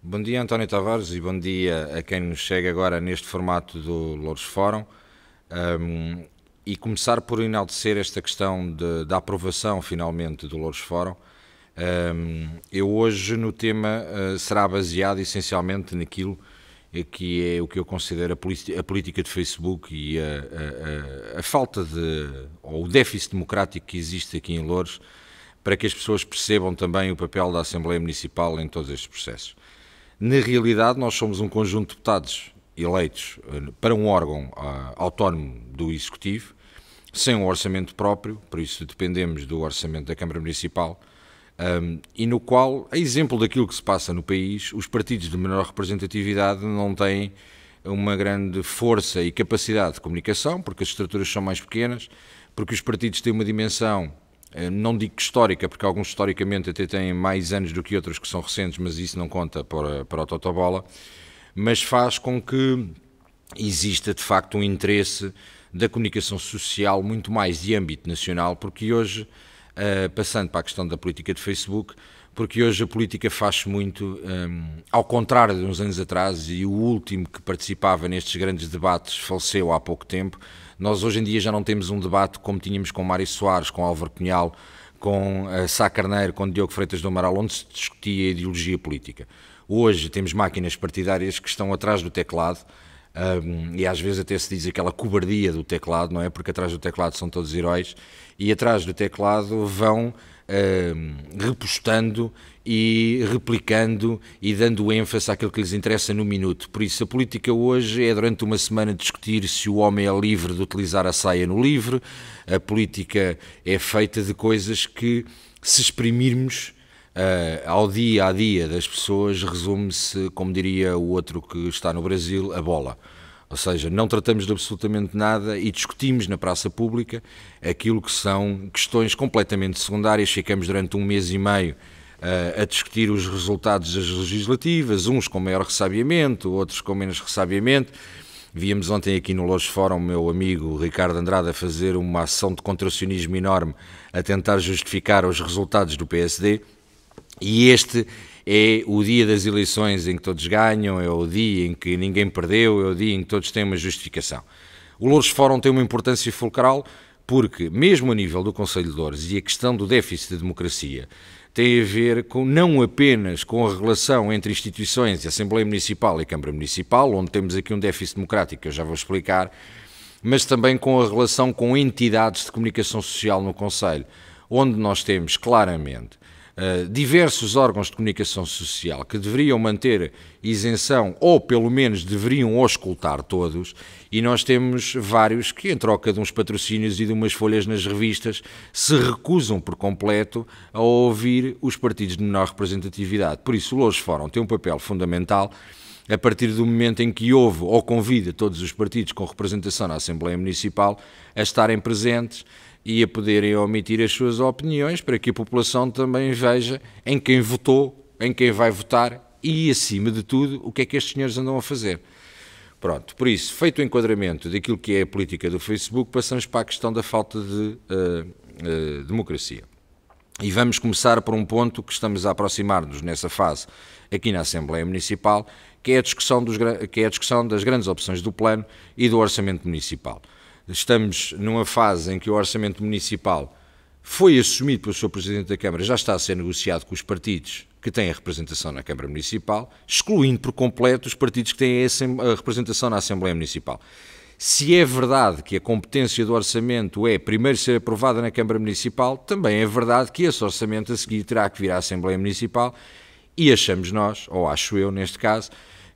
Bom dia, António Tavares, e bom dia a quem nos chega agora neste formato do Louros Fórum. E começar por enaltecer esta questão da aprovação, finalmente, do Louros Fórum. Eu hoje, no tema, será baseado essencialmente naquilo que é o que eu considero a política de Facebook e a falta ou o déficit democrático que existe aqui em Louros, para que as pessoas percebam também o papel da Assembleia Municipal em todos estes processos. Na realidade, nós somos um conjunto de deputados eleitos para um órgão autónomo do Executivo, sem um orçamento próprio, por isso dependemos do orçamento da Câmara Municipal, e no qual, a exemplo daquilo que se passa no país, os partidos de menor representatividade não têm uma grande força e capacidade de comunicação, porque as estruturas são mais pequenas, porque os partidos têm uma dimensão, não digo que histórica, porque alguns historicamente até têm mais anos do que outros que são recentes, mas isso não conta para o Totobola, mas faz com que exista de facto um interesse da comunicação social muito mais de âmbito nacional, porque hoje, passando para a questão da política de Facebook, porque hoje a política faz-se muito, ao contrário de uns anos atrás, e o último que participava nestes grandes debates faleceu há pouco tempo. Nós hoje em dia já não temos um debate como tínhamos com Mário Soares, com Álvaro Cunhal, com Sá Carneiro, com Diogo Freitas do Amaral, onde se discutia a ideologia política. Hoje temos máquinas partidárias que estão atrás do teclado, e às vezes até se diz aquela cobardia do teclado, não é? Porque atrás do teclado são todos heróis, e atrás do teclado vão repostando e replicando e dando ênfase àquilo que lhes interessa no minuto. Por isso, a política hoje é durante uma semana discutir se o homem é livre de utilizar a saia no livre. A política é feita de coisas que, se exprimirmos ao dia a dia das pessoas, resume-se, como diria o outro que está no Brasil, a bola. Ou seja, não tratamos de absolutamente nada e discutimos na praça pública aquilo que são questões completamente secundárias. Ficamos durante um mês e meio a discutir os resultados das legislativas, uns com maior ressabiamento, outros com menos ressabiamento. Víamos ontem aqui no Louros Fórum o meu amigo Ricardo Andrade a fazer uma ação de contracionismo enorme a tentar justificar os resultados do PSD. E este é o dia das eleições em que todos ganham, é o dia em que ninguém perdeu, é o dia em que todos têm uma justificação. O Louros Fórum tem uma importância fulcral porque, mesmo a nível do Conselho de Louros, e a questão do déficit de democracia tem a ver não apenas com a relação entre instituições, Assembleia Municipal e Câmara Municipal, onde temos aqui um déficit democrático que eu já vou explicar, mas também com a relação com entidades de comunicação social no Conselho, onde nós temos claramente diversos órgãos de comunicação social que deveriam manter isenção ou pelo menos deveriam auscultar todos, e nós temos vários que, em troca de uns patrocínios e de umas folhas nas revistas, se recusam por completo a ouvir os partidos de menor representatividade. Por isso o Louros Fórum tem um papel fundamental a partir do momento em que houve ou convida todos os partidos com representação na Assembleia Municipal a estarem presentes e a poderem omitir as suas opiniões, para que a população também veja em quem votou, em quem vai votar e, acima de tudo, o que é que estes senhores andam a fazer. Pronto, por isso, feito o enquadramento daquilo que é a política do Facebook, passamos para a questão da falta de democracia. E vamos começar por um ponto que estamos a aproximar-nos nessa fase aqui na Assembleia Municipal, que é a discussão das grandes opções do plano e do orçamento municipal. Estamos numa fase em que o orçamento municipal foi assumido pelo Sr. Presidente da Câmara, já está a ser negociado com os partidos que têm a representação na Câmara Municipal, excluindo por completo os partidos que têm a representação na Assembleia Municipal. Se é verdade que a competência do orçamento é primeiro ser aprovada na Câmara Municipal, também é verdade que esse orçamento a seguir terá que vir à Assembleia Municipal, e achamos nós, ou acho eu neste caso,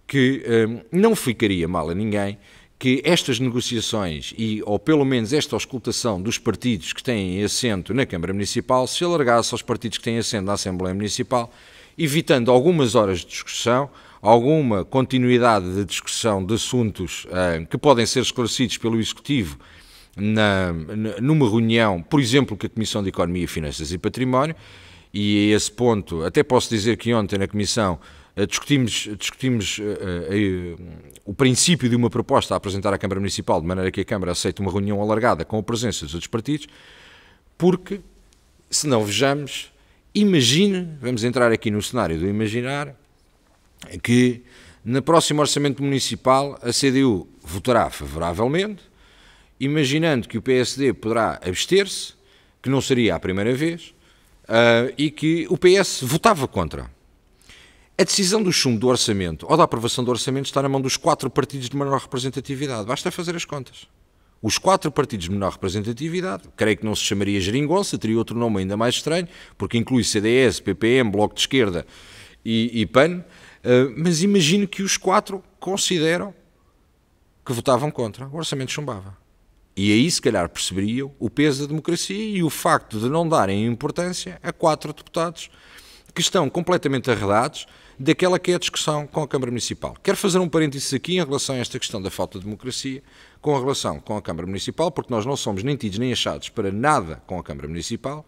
que não ficaria mal a ninguém que estas negociações, ou pelo menos esta auscultação dos partidos que têm assento na Câmara Municipal, se alargasse aos partidos que têm assento na Assembleia Municipal, evitando algumas horas de discussão, alguma continuidade de discussão de assuntos que podem ser esclarecidos pelo Executivo numa reunião, por exemplo, com a Comissão de Economia, Finanças e Património, e a esse ponto até posso dizer que ontem na Comissão discutimos o princípio de uma proposta a apresentar à Câmara Municipal, de maneira que a Câmara aceite uma reunião alargada com a presença dos outros partidos, porque, se não vejamos, imagine, vamos entrar aqui no cenário do imaginar, que no próximo orçamento municipal a CDU votará favoravelmente, imaginando que o PSD poderá abster-se, que não seria a primeira vez, e que o PS votava contra. A decisão do chumbo do orçamento ou da aprovação do orçamento está na mão dos 4 partidos de menor representatividade. Basta fazer as contas. Os 4 partidos de menor representatividade, creio que não se chamaria geringonça, teria outro nome ainda mais estranho, porque inclui CDS, PPM, Bloco de Esquerda e PAN, mas imagino que os 4 consideram que votavam contra, o orçamento chumbava. E aí, se calhar, perceberiam o peso da democracia e o facto de não darem importância a 4 deputados que estão completamente arredados daquela que é a discussão com a Câmara Municipal. Quero fazer um parênteses aqui em relação a esta questão da falta de democracia com a relação com a Câmara Municipal, porque nós não somos nem tidos nem achados para nada com a Câmara Municipal.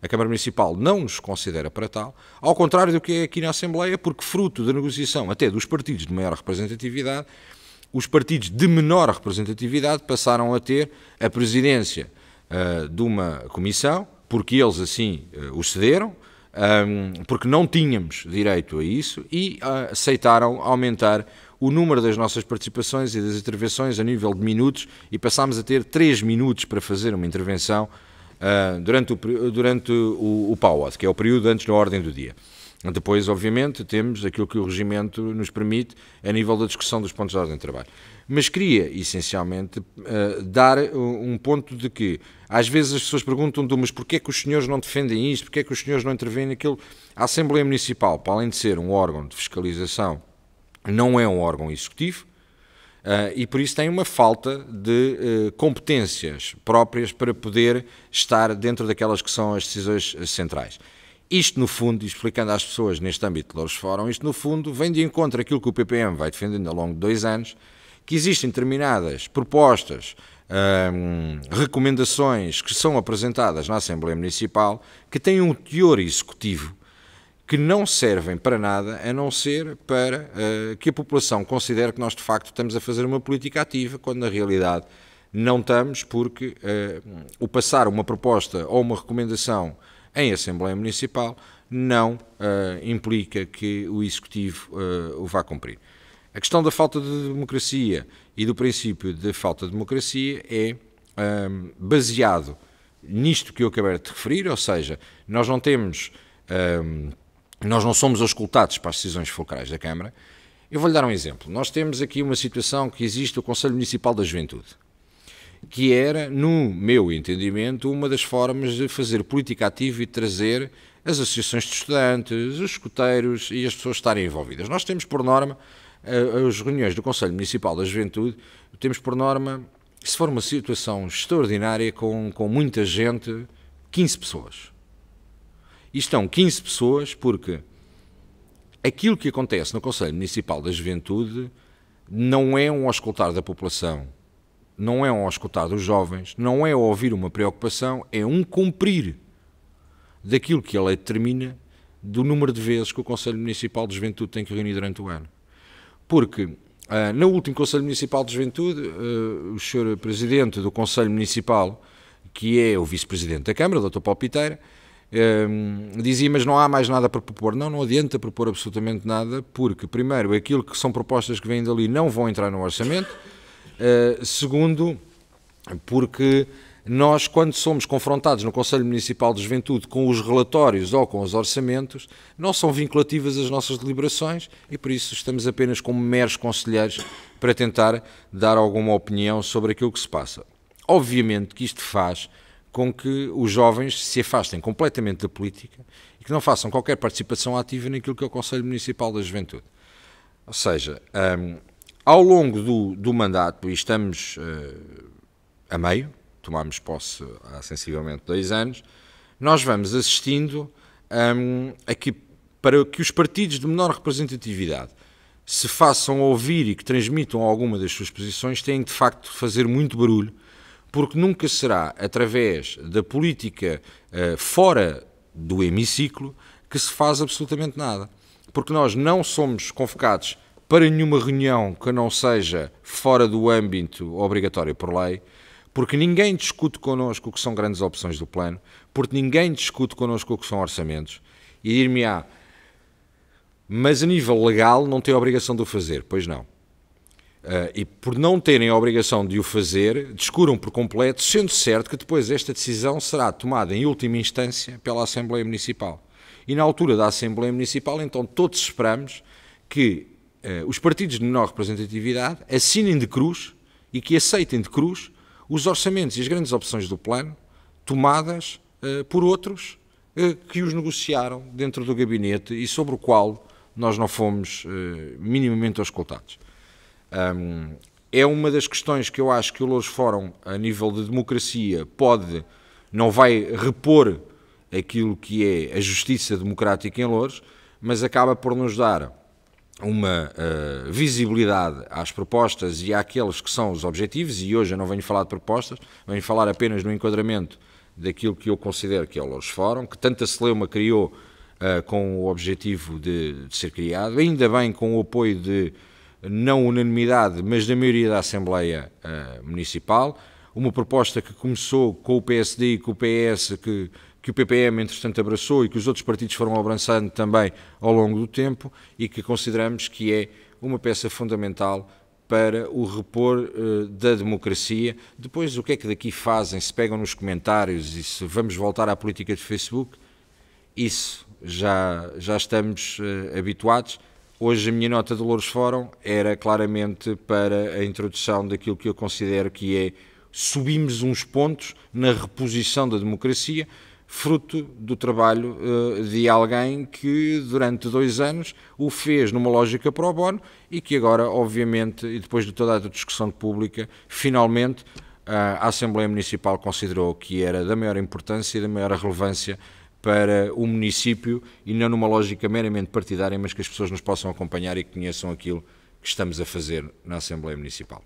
A Câmara Municipal não nos considera para tal, ao contrário do que é aqui na Assembleia, porque fruto da negociação até dos partidos de maior representatividade, os partidos de menor representatividade passaram a ter a presidência de uma comissão, porque eles assim o cederam, porque não tínhamos direito a isso e aceitaram aumentar o número das nossas participações e das intervenções a nível de minutos e passámos a ter 3 minutos para fazer uma intervenção durante o PAOD, que é o período antes da ordem do dia. Depois, obviamente, temos aquilo que o regimento nos permite a nível da discussão dos pontos de ordem de trabalho. Mas queria, essencialmente, dar um ponto de que, às vezes as pessoas perguntam, mas porquê é que os senhores não defendem isto, porquê é que os senhores não intervêm naquilo? A Assembleia Municipal, para além de ser um órgão de fiscalização, não é um órgão executivo, e por isso tem uma falta de competências próprias para poder estar dentro daquelas que são as decisões centrais. Isto, no fundo, explicando às pessoas neste âmbito de Louros Fórum, isto, no fundo, vem de encontro àquilo que o PPM vai defendendo ao longo de 2 anos, que existem determinadas propostas, recomendações que são apresentadas na Assembleia Municipal que têm um teor executivo que não servem para nada a não ser para que a população considere que nós, de facto, estamos a fazer uma política ativa, quando na realidade não estamos, porque o passar uma proposta ou uma recomendação em Assembleia Municipal não implica que o Executivo o vá cumprir. A questão da falta de democracia e do princípio de falta de democracia é baseado nisto que eu acabei de referir, ou seja, nós não somos auscultados para as decisões fulcrais da Câmara. Eu vou-lhe dar um exemplo. Nós temos aqui uma situação que existe o Conselho Municipal da Juventude, que era, no meu entendimento, uma das formas de fazer política ativa e de trazer as associações de estudantes, os escuteiros e as pessoas estarem envolvidas. Nós temos por norma, as reuniões do Conselho Municipal da Juventude, temos por norma, se for uma situação extraordinária, com muita gente, 15 pessoas. E estão 15 pessoas porque aquilo que acontece no Conselho Municipal da Juventude não é um auscultar da população, não é um auscultar dos jovens, não é ouvir uma preocupação, é um cumprir daquilo que a lei determina do número de vezes que o Conselho Municipal de Juventude tem que reunir durante o ano. Porque no último Conselho Municipal de Juventude, o Sr. Presidente do Conselho Municipal, que é o Vice-Presidente da Câmara, o Dr. Paulo Piteira, dizia, mas não há mais nada para propor. Não adianta propor absolutamente nada, porque primeiro, aquilo que são propostas que vêm dali não vão entrar no orçamento. Segundo, porque nós, quando somos confrontados no Conselho Municipal de Juventude com os relatórios ou com os orçamentos, não são vinculativas as nossas deliberações e por isso estamos apenas como meros conselheiros para tentar dar alguma opinião sobre aquilo que se passa. Obviamente que isto faz com que os jovens se afastem completamente da política e que não façam qualquer participação ativa naquilo que é o Conselho Municipal da Juventude. Ou seja, ao longo do mandato, e estamos a meio, tomámos posse há sensivelmente 2 anos, nós vamos assistindo para que os partidos de menor representatividade se façam ouvir e que transmitam alguma das suas posições, têm de facto de fazer muito barulho, porque nunca será através da política fora do hemiciclo que se faz absolutamente nada. Porque nós não somos convocados para nenhuma reunião que não seja fora do âmbito obrigatório por lei, porque ninguém discute connosco o que são grandes opções do plano, porque ninguém discute connosco o que são orçamentos. E dir-me-á, mas a nível legal não têm a obrigação de o fazer, pois não. E por não terem a obrigação de o fazer, descuram por completo, sendo certo que depois esta decisão será tomada em última instância pela Assembleia Municipal. E na altura da Assembleia Municipal, então, todos esperamos que os partidos de menor representatividade assinem de cruz e que aceitem de cruz os orçamentos e as grandes opções do plano tomadas por outros que os negociaram dentro do gabinete e sobre o qual nós não fomos minimamente auscultados. É uma das questões que eu acho que o Louros Fórum, a nível de democracia, não vai repor aquilo que é a justiça democrática em Louros, mas acaba por nos dar uma visibilidade às propostas e àqueles que são os objetivos, e hoje eu não venho falar de propostas, venho falar apenas no enquadramento daquilo que eu considero que é o Louros Fórum, que tanta celeuma criou com o objetivo de ser criado, ainda bem com o apoio de não unanimidade, mas da maioria da Assembleia Municipal, uma proposta que começou com o PSD e com o PS, que o PPM, entretanto, abraçou e que os outros partidos foram abraçando também ao longo do tempo e que consideramos que é uma peça fundamental para o repor da democracia. Depois, o que é que daqui fazem, se pegam nos comentários e se vamos voltar à política de Facebook, isso já estamos habituados. Hoje a minha nota do Louros Fórum era claramente para a introdução daquilo que eu considero que é subimos uns pontos na reposição da democracia, fruto do trabalho de alguém que durante 2 anos o fez numa lógica pro bono e que agora, obviamente, e depois de toda a discussão pública, finalmente a Assembleia Municipal considerou que era da maior importância e da maior relevância para o município e não numa lógica meramente partidária, mas que as pessoas nos possam acompanhar e que conheçam aquilo que estamos a fazer na Assembleia Municipal.